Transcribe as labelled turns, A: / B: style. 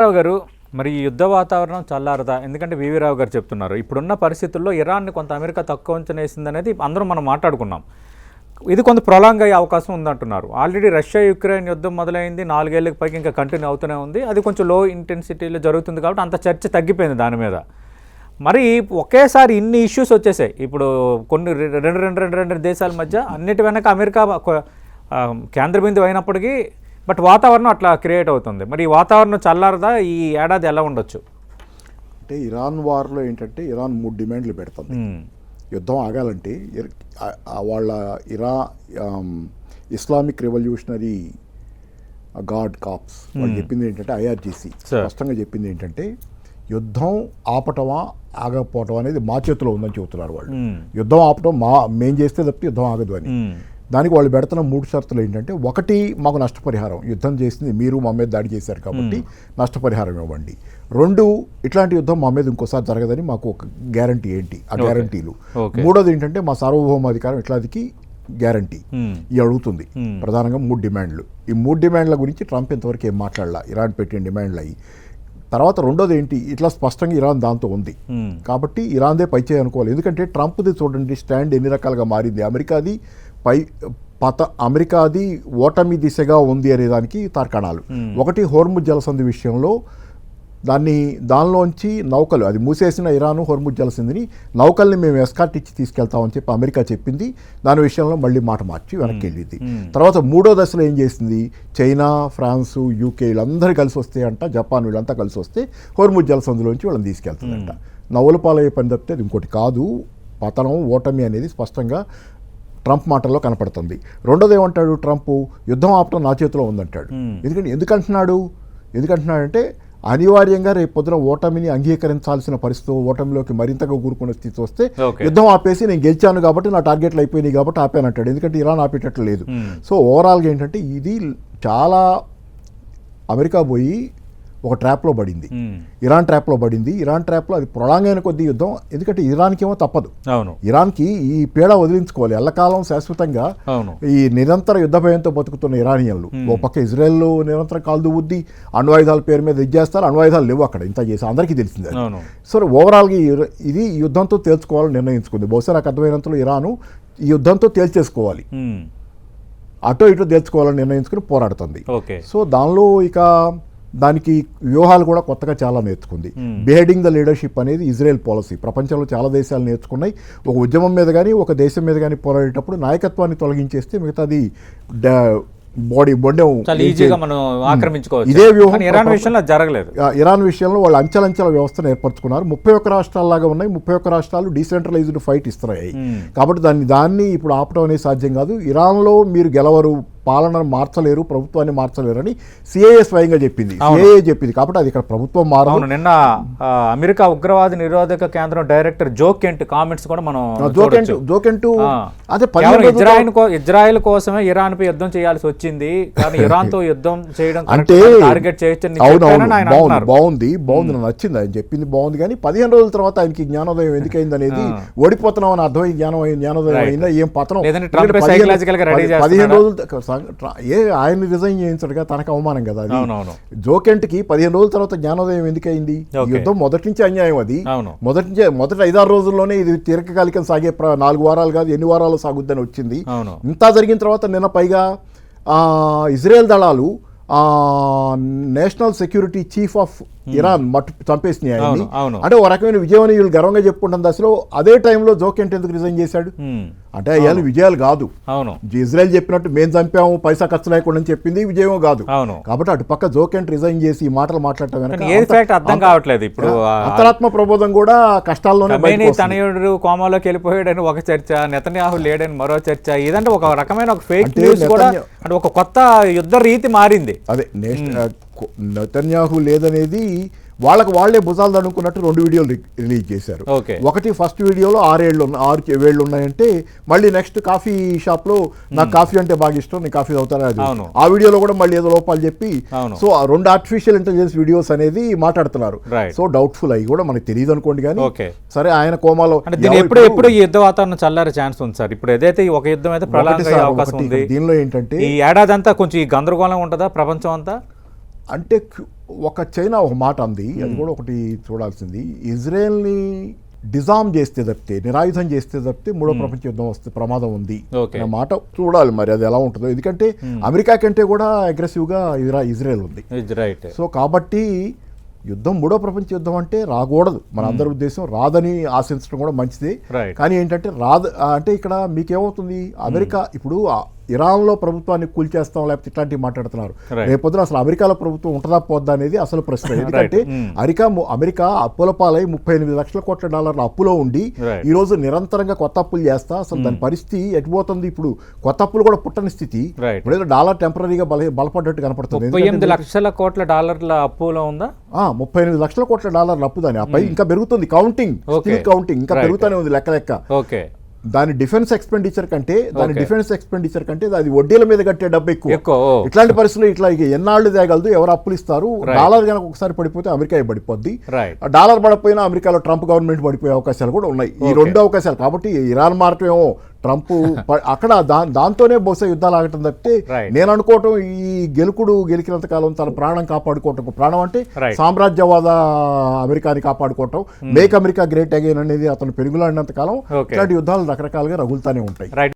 A: రావు గారు, మరి ఈ యుద్ధ వాతావరణం చల్లారదా? ఎందుకంటే వివి రావు గారు చెప్తున్నారు, ఇప్పుడున్న పరిస్థితుల్లో ఇరాన్ని కొంత అమెరికా తక్కువ అంచనా వేసింది అనేది అందరం మనం మాట్లాడుకున్నాం. ఇది కొంత ప్రొలాంగ్ అయ్యే అవకాశం ఉందంటున్నారు. ఆల్రెడీ రష్యా యుక్రెయిన్ యుద్ధం మొదలైంది, 4 ఏళ్ళకి పైకి ఇంకా కంటిన్యూ అవుతూనే ఉంది. అది కొంచెం లో ఇంటెన్సిటీలో జరుగుతుంది కాబట్టి అంత చర్చ తగ్గిపోయింది దాని మీద. మరి ఒకేసారి ఇన్ని ఇష్యూస్ వచ్చేసాయి. ఇప్పుడు కొన్ని రెండు దేశాల మధ్య అన్నిటి వెనక అమెరికా కేంద్ర బిందువు అయినప్పటికీ బట్ వాతావరణం అట్లా క్రియేట్ అవుతుంది. మరి ఈ వాతావరణం చల్లారదా? ఈ ఏడాది ఎలా ఉండొచ్చు?
B: అంటే ఇరాన్ వార్లో ఏంటంటే ఇరాన్ 3 డిమాండ్లు పెడుతుంది. యుద్ధం ఆగాలంటే వాళ్ళ ఇస్లామిక్ రెవల్యూషనరీ గార్డ్ కాప్స్ వాళ్ళు చెప్పింది ఏంటంటే, ఐఆర్జీసీ స్పష్టంగా చెప్పింది ఏంటంటే, యుద్ధం ఆపటమా ఆగకపోవటం అనేది మా చేతిలో ఉందని చెబుతున్నారు వాళ్ళు. యుద్ధం ఆపటం మేం చేస్తే తప్పి యుద్ధం ఆగదు అని. దానికి వాళ్ళు పెడుతున్న 3 షరతులు ఏంటంటే, 1 మాకు నష్టపరిహారం, యుద్ధం చేసింది మీరు మా మీద దాడి చేశారు కాబట్టి నష్టపరిహారం ఇవ్వండి. 2 ఇట్లాంటి యుద్ధం మా మీద ఇంకోసారి జరగదని మాకు ఒక గ్యారంటీ ఏంటి, ఆ గ్యారంటీలు. 3వది ఏంటంటే, మా సార్వభౌమాధికారం ఇట్లాదికి గ్యారంటీ ఈ అడుగుతుంది. ప్రధానంగా 3 డిమాండ్లు. ఈ 3 డిమాండ్ల గురించి ట్రంప్ ఇంతవరకు ఏం మాట్లాడాల, ఇరాన్ పెట్టిన డిమాండ్లు అయ్యి. తర్వాత 2వది ఏంటి, ఇట్లా స్పష్టంగా ఇరాన్ దాంతో ఉంది కాబట్టి ఇరాన్దే పైచేయి అనుకోవాలి. ఎందుకంటే ట్రంప్ది చూడండి స్టాండ్ ఎన్ని రకాలుగా మారింది. అమెరికాది ఓటమి దిశగా ఉంది అనేదానికి తార్కాణాలు. 1 హోర్ముజ్ జలసంధి విషయంలో దానిలోంచి నౌకలు, అది మూసేసిన ఇరాను హోర్ముజ్ జలసంధిని నౌకల్ని మేము ఎస్కార్ట్ ఇచ్చి తీసుకెళ్తామని చెప్పి అమెరికా చెప్పింది. దాని విషయంలో మళ్ళీ మాట మార్చి వెనక్కి వెళ్ళింది. తర్వాత 3వ దశలో ఏం చేసింది, చైనా, ఫ్రాన్సు, యూకే వీళ్ళందరూ కలిసి వస్తే అంట, జపాన్ వీళ్ళంతా కలిసి వస్తే హోర్ముజ్ జలసంధిలోంచి వాళ్ళని తీసుకెళ్తుందంట. నవ్వుల పాలయ్యే పని తప్పితే అది ఇంకోటి కాదు. పతనం, ఓటమి అనేది స్పష్టంగా ట్రంప్ మాటల్లో కనపడుతుంది. 2వది ఏమంటాడు ట్రంప్, యుద్ధం ఆపటం నా చేతిలో ఉందంటాడు. ఎందుకంటున్నాడంటే అనివార్యంగా రేపు పొద్దున ఓటమిని అంగీకరించాల్సిన పరిస్థితి, ఓటమిలోకి మరింతగా కూరుకునే స్థితి వస్తే యుద్ధం ఆపేసి నేను గెలిచాను కాబట్టి నా టార్గెట్లు అయిపోయినాయి కాబట్టి ఆపానంటాడు. ఎందుకంటే ఇరాన్ ఆపేటట్లు లేదు. సో ఓవరాల్గా ఏంటంటే ఇది చాలా అమెరికా పోయి ఒక ట్రాప్లో పడింది, ఇరాన్ ట్రాప్లో పడింది. ఇరాన్ ట్రాప్లో అది ప్రొలాంగ్ అయిన కొద్ది యుద్ధం. ఎందుకంటే ఇరాన్కి ఏమో తప్పదు, ఇరాన్కి ఈ పీడ వదిలించుకోవాలి. ఎల్లకాలం శాశ్వతంగా ఈ నిరంతర యుద్ధ భయంతో బతుకుతున్న ఇరానియన్లు. ఓ పక్క ఇజ్రాయెల్ నిరంతరం కాల్దువుద్ది, అణ్వాయుధాల పేరు మీద ఇది చేస్తారు, అణ్వాయుధాలు లేవు అక్కడ, ఇంత చేసి అందరికీ తెలిసింది. సో ఓవరాల్గా ఇది యుద్ధంతో తేల్చుకోవాలని నిర్ణయించుకుంది. బహుశా నాకు అర్థమైనంతలో ఇరాను ఈ యుద్ధంతో తేల్చేసుకోవాలి, అటో ఇటో తేల్చుకోవాలని నిర్ణయించుకుని పోరాడుతుంది. సో దానికి వ్యూహాలు కూడా కొత్తగా చాలా నేర్చుకుంది. బిహేడింగ్ ద లీడర్షిప్ అనేది ఇజ్రాయెల్ పాలసీ. ప్రపంచంలో చాలా దేశాలు నేర్చుకున్నాయి. ఒక ఉద్యమం మీద కానీ ఒక దేశం మీద కానీ పోరాడేటప్పుడు నాయకత్వాన్ని తొలగించేస్తే మిగతాది
A: ఇదే వ్యూహం
B: ఇరాన్ విషయంలో వాళ్ళు అంచెలంచెల వ్యవస్థను ఏర్పరచుకున్నారు. 31 రాష్ట్రాల్లాగా ఉన్నాయి. 31 రాష్ట్రాలు డీసెంట్రలైజ్డ్ ఫైట్ ఇస్తున్నాయి. కాబట్టి దాన్ని ఇప్పుడు ఆపడం అనేది సాధ్యం కాదు. ఇరాన్లో మీరు గెలవరు, పాలనను మార్చలేరు, ప్రభుత్వాన్ని మార్చలేరు అని సిఐఏ స్వయంగా చెప్పింది. కాబట్టి అది ఇక్కడ ప్రభుత్వం మారదు.
A: నిన్న అమెరికా ఉగ్రవాద నిరోధక కేంద్రం డైరెక్టర్ జో కెంట్ కామెంట్స్ కూడా మనం
B: అదే
A: ఇజ్రాయెల్ కోసమే ఇరాన్ పై యుద్ధం చేయాల్సి వచ్చింది, కానీ ఇరాన్ తో యుద్ధం చేయడం
B: అంటే
A: టార్గెట్ చేయొచ్చు.
B: బాగుంది, నాకు నచ్చింది ఆయన చెప్పింది, బాగుంది. కానీ 15 రోజుల తర్వాత ఆయనకి జ్ఞానోదయం ఎందుకైంది అనేది, ఓడిపోతున్నాం అని అర్థమై జ్ఞానోదయం అయిందా, ఏం పతనం. 15 రోజులు ఆయన రిజైన్ చేయించడుగా, తనకు అవమానం కదా అది. జోకెంట్కి 15 రోజుల తర్వాత జ్ఞానోదయం ఎందుకైంది? యుద్ధం మొదటి నుంచి అన్యాయం. అది మొదటి 5-6 రోజుల్లోనే ఇది దీర్ఘకాలికం సాగే 4 వారాలు కాదు, ఎన్ని వారాలు సాగుద్దని వచ్చింది. ఇంత జరిగిన తర్వాత నిన్న పైగా ఇజ్రాయెల్ దళాలు national security chief of Iran చంపేసినాయి ఆయన్ని. అంటే ఒక రకమైన విజయం అని వీళ్ళు గర్వంగా చెప్పుకుంటున్న దశలో అదే టైంలో జోకెంట్ ఎందుకు రిజైన్ చేశాడు అంటే, అయ్యాలి విజయాలు కాదు. ఇజ్రాయెల్ చెప్పినట్టు మేము చంపాము పైసా ఖర్చు లేకుండా చెప్పింది విజయం కాదు. కాబట్టి అటు పక్క జోకెంట్ రిజైన్ చేసి ఈ మాటలు మాట్లాడటం
A: అర్థం కావట్లేదు. ఇప్పుడు
B: అంతరాత్మ ప్రబోధం కూడా కష్టాల్లోనే.
A: తనయుడు కోమాలోకి వెళ్ళిపోయాడని ఒక చర్చ, నెతన్యాహు లేడని మరో చర్చ. ఇదంటే ఒక రకమైన ఒక ఫేక్ న్యూస్ కూడా, అంటే ఒక కొత్త యుద్ధ రీతి మారింది.
B: అదే నెతన్యాహు లేదనేది వాళ్ళే భుజాలు దడుకున్నట్టు 2 వీడియోలు రిలీజ్ చేశారు. ఒకటి ఫస్ట్ వీడియోలో 6 వేళ్ళు ఉన్నాయంటే, మళ్ళీ నెక్స్ట్ కాఫీ షాప్ లో నాకు కాఫీ అంటే బాగా ఇష్టం, నేను కాఫీ తాగుతాను అది. ఆ వీడియోలో కూడా మళ్ళీ ఏదో లోపాలు చెప్పి, సో 2 ఆర్టిఫిషియల్ ఇంటెలిజెన్స్ వీడియోస్ అనేది మాట్లాడుతున్నారు. సో డౌట్ఫుల్ అయ్యి కూడా మనకు తెలియదు అనుకోండి. కానీ సరే, ఆయన కోమాలో
A: ఎప్పుడు ఈ యుద్ధ వాతావరణం చల్లారే ఛాన్స్ ఉంది సార్. ఇప్పుడు ఏదైతే ఒక యుద్ధం అయితే అవకాశం ఉంది.
B: దీనిలో ఏంటంటే
A: ఈ ఏడాది అంతా కొంచెం ఈ గందరగోళం ఉంటుందా ప్రపంచం అంతా?
B: అంటే ఒక చైనా ఒక మాట అంది, అది కూడా ఒకటి చూడాల్సింది. ఇజ్రాయెల్ని డిజామ్ చేస్తే తప్పితే, నిరాయుధం చేస్తే తప్పితే మూడో ప్రపంచ యుద్ధం వస్తే ప్రమాదం ఉంది అనే మాట చూడాలి. మరి అది ఎలా ఉంటుందో, ఎందుకంటే అమెరికా కంటే కూడా అగ్రెసివ్గా ఇజ్రాయెల్ ఉంది. సో కాబట్టి యుద్ధం, మూడో ప్రపంచ యుద్ధం అంటే రాకూడదు. మన అందరి ఉద్దేశం రాదని ఆశించడం కూడా మంచిదే. కానీ ఏంటంటే అంటే ఇక్కడ మీకేమవుతుంది, అమెరికా ఇప్పుడు ఇరాన్లో ప్రభుత్వాన్ని కూల్చేస్తాం లేకపోతే ఇట్లాంటివి మాట్లాడుతున్నారు. రేపొద్దున అసలు అమెరికాలో ప్రభుత్వం ఉంటుందా పోద్దా అనేది అసలు ప్రశ్న. ఎందుకంటే అమెరికా అప్పుల పాలై $38 లక్షల కోట్ల అప్పులో ఉండి ఈ రోజు నిరంతరంగా కొత్త అప్పులు చేస్తా అసలు దాని పరిస్థితి ఎటుపోతుంది. ఇప్పుడు కొత్త అప్పులు కూడా పుట్టని స్థితి. ఇప్పుడు డాలర్ టెంపరీగా బలపడ్డట్టు కనపడుతుంది.
A: $38 లక్షల కోట్ల అప్పులో ఉందా?
B: $38 లక్షల కోట్ల అప్పు. దాని అప్పై ఇంకా పెరుగుతుంది. కౌంటింగ్ ఇంకా పెరుగుతూనే ఉంది లెక్క. దాని డిఫెన్స్ ఎక్స్పెండిచర్ కంటే అది వడ్డీల మీద కట్టే డబ్బు ఎక్కువ. ఇట్లాంటి పరిస్థితులు ఇట్లా ఎన్నాళ్ళు తేగలదు, ఎవరు అప్పులు ఇస్తారు. డాలర్ కనుక ఒకసారి పడిపోతే అమెరికా పడిపోద్ది. డాలర్ పడిపోయినా అమెరికాలో ట్రంప్ గవర్నమెంట్ పడిపోయే అవకాశాలు కూడా ఉన్నాయి. ఈ రెండు అవకాశాలు. కాబట్టి ఇరాన్ మార్గం ఏమో ట్రంప్ అక్కడ దాంతోనే బహుశా యుద్ధాలు ఆగటం తప్పితే నేను అనుకోవటం ఈ గెలికినంత కాలం తన ప్రాణం కాపాడుకోవటం, ప్రాణం అంటే సామ్రాజ్యవాద అమెరికాని కాపాడుకోవటం, మేక్ అమెరికా గ్రేట్ అగైన్ అనేది అతను పెరుగులాడినంత కాలం ఇట్లాంటి యుద్ధాలు రకరకాలుగా రగులుతానే ఉంటాయి.